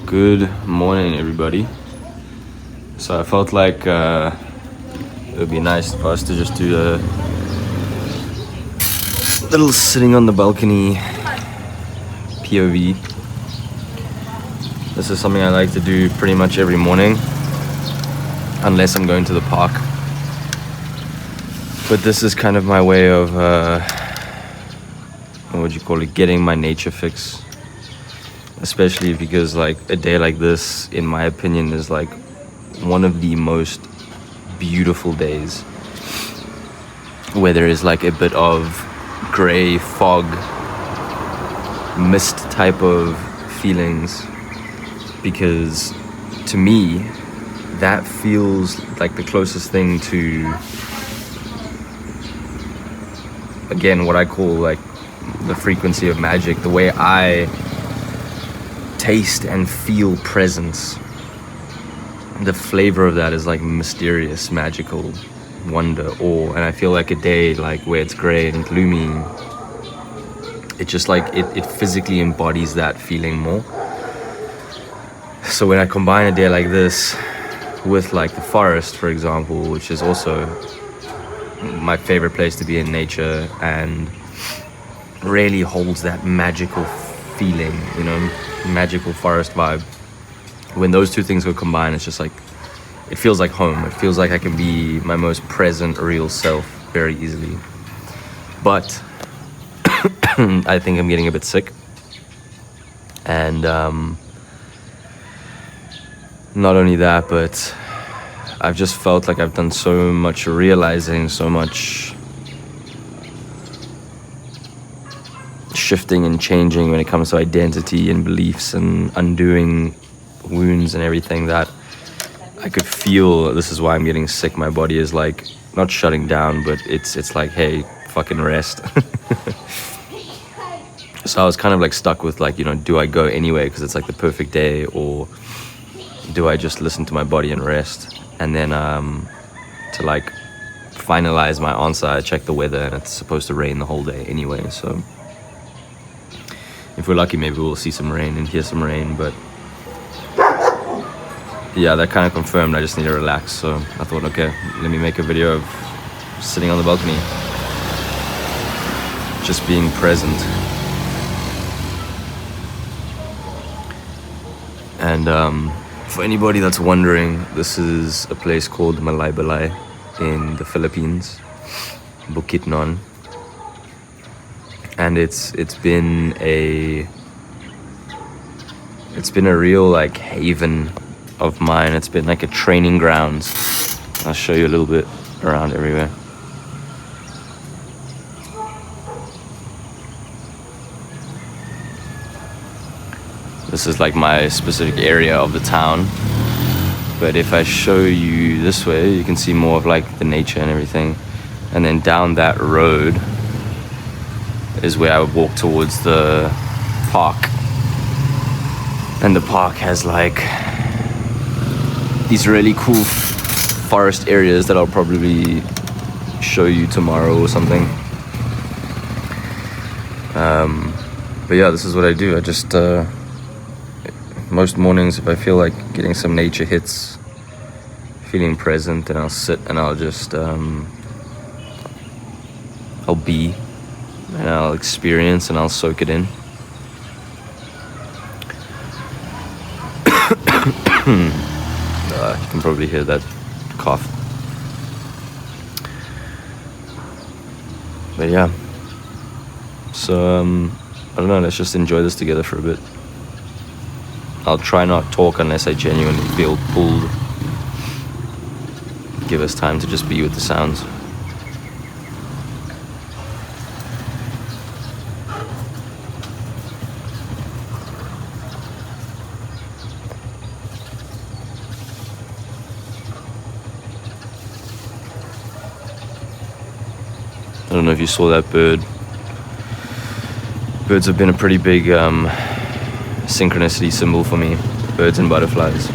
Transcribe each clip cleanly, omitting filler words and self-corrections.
Good morning, everybody. So I felt like it would be nice for us to just do a little sitting on the balcony POV. This is something I like to do pretty much every morning, unless I'm going to the park. But this is kind of my way of, what would you call it, getting my nature fix. Especially because like a day like this, in my opinion, is like one of the most beautiful days, where there is like a bit of gray fog, mist type of feelings, because to me that feels like the closest thing to, again, what I call like the frequency of magic, the way I taste and feel presence. The flavor of that is like mysterious, magical, wonder, awe. And I feel like a day like where it's gray and gloomy, it just like it physically embodies that feeling more. So when I combine a day like this with like the forest, for example, which is also my favorite place to be in nature and really holds that magical feeling, you know, magical forest vibe. When those two things go combined, it's just like, it feels like home. It feels like I can be my most present, real self very easily. But I think I'm getting a bit sick. And not only that, but I've just felt like I've done so much realizing, so much shifting and changing when it comes to identity and beliefs and undoing wounds and everything, that I could feel this is why I'm getting sick. My body is like not shutting down, but it's like, hey, fucking rest. So I was kind of like stuck with like, you know, do I go anyway because it's like the perfect day, or do I just listen to my body and rest? And then to like finalize my answer, I checked the weather and it's supposed to rain the whole day anyway. So if we're lucky, maybe we'll see some rain and hear some rain. But yeah, that kind of confirmed I just need to relax. So I thought, okay, let me make a video of sitting on the balcony, just being present. And for anybody that's wondering, this is a place called Balay in the Philippines, Bukidnon. And it's been a real like haven of mine. It's been like a training grounds. I'll show you a little bit around everywhere. This is like my specific area of the town. But if I show you this way, you can see more of like the nature and everything. And then down that road is where I would walk towards the park. And the park has like these really cool forest areas that I'll probably show you tomorrow or something. But yeah, this is what I do. I just most mornings, if I feel like getting some nature hits, feeling present, and I'll sit and I'll just I'll be, and I'll experience and I'll soak it in. You can probably hear that cough. But yeah, so I don't know, let's just enjoy this together for a bit. I'll try not talk unless I genuinely feel pulled. Give us time to just be with the sounds. I don't know if you saw that bird. Birds have been a pretty big synchronicity symbol for me. Birds and butterflies.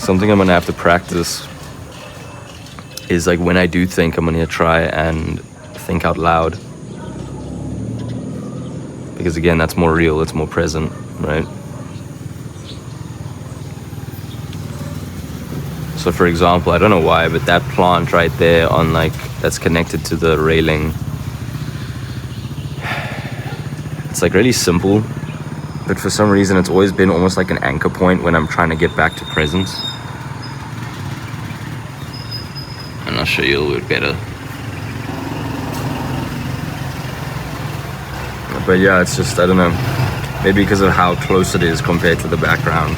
something I'm gonna have to practice is like when I do think, I'm gonna try and think out loud, because again, that's more real, it's more present, right? So for example, I don't know why, but that plant right there on like, that's connected to the railing, it's like really simple, but for some reason it's always been almost like an anchor point when I'm trying to get back to presence. And I'll show you a little bit better. But yeah, it's just, I don't know, maybe because of how close it is compared to the background.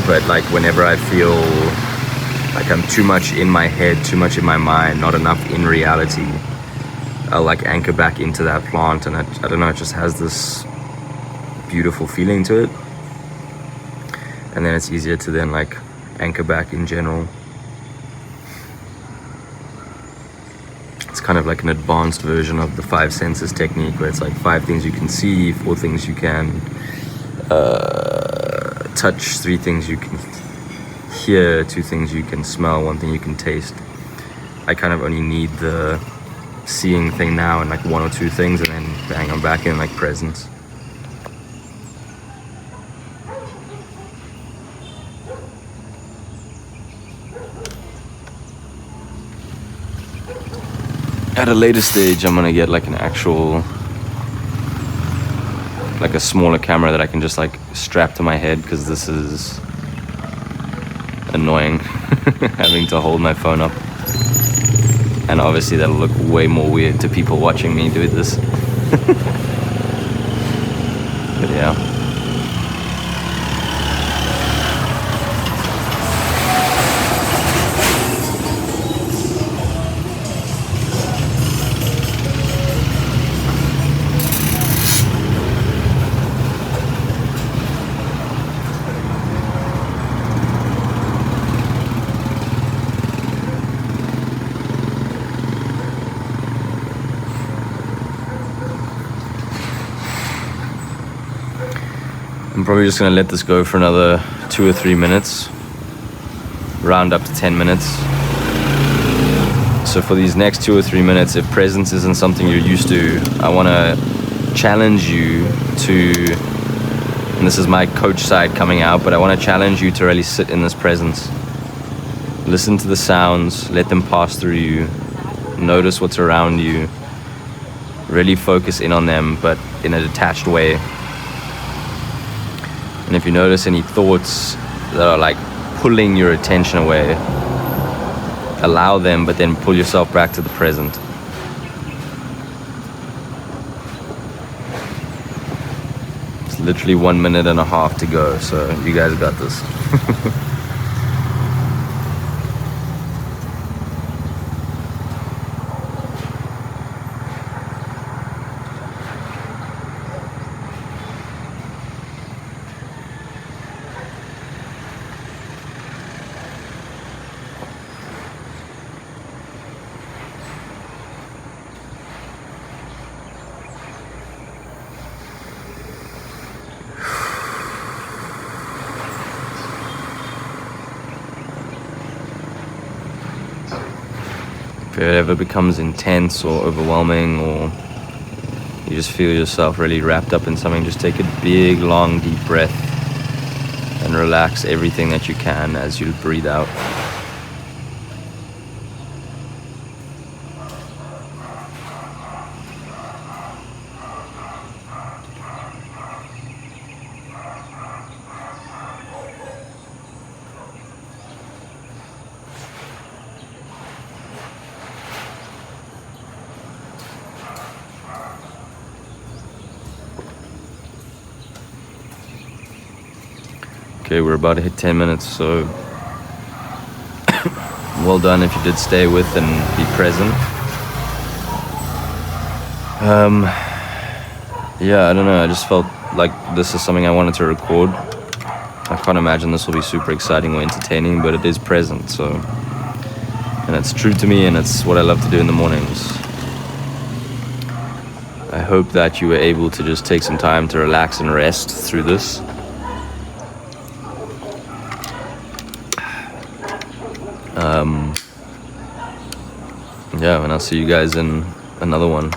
But like whenever I feel like I'm too much in my head, too much in my mind, not enough in reality, I'll like anchor back into that plant, and I don't know, it just has this beautiful feeling to it. And then it's easier to then like anchor back in general. It's kind of like an advanced version of the 5 senses technique, where it's like 5 things you can see, 4 things you can touch, 3 things you can hear, 2 things you can smell, 1 thing you can taste. I kind of only need the seeing thing now and like 1 or 2 things, and then bang, I'm back in like presence. At a later stage, I'm gonna get like an actual, like a smaller camera that I can just like strap to my head, because this is annoying having to hold my phone up. And obviously that'll look way more weird to people watching me do this. But yeah. I'm probably just gonna let this go for another 2 or 3 minutes, round up to 10 minutes. So for these next 2 or 3 minutes, if presence isn't something you're used to, I wanna challenge you to, and this is my coach side coming out, but I wanna challenge you to really sit in this presence. Listen to the sounds, let them pass through you, notice what's around you, really focus in on them, but in a detached way. And if you notice any thoughts that are like pulling your attention away, allow them, but then pull yourself back to the present. It's literally 1.5 minutes to go, so you guys got this. If it ever becomes intense or overwhelming, or you just feel yourself really wrapped up in something, just take a big, long, deep breath and relax everything that you can as you breathe out. Okay, we're about to hit 10 minutes, so well done if you did stay with and be present. Yeah, I don't know, I just felt like this is something I wanted to record. I can't imagine this will be super exciting or entertaining, but it is present, so, and it's true to me, and it's what I love to do in the mornings. I hope that you were able to just take some time to relax and rest through this. Yeah, and I'll see you guys in another one.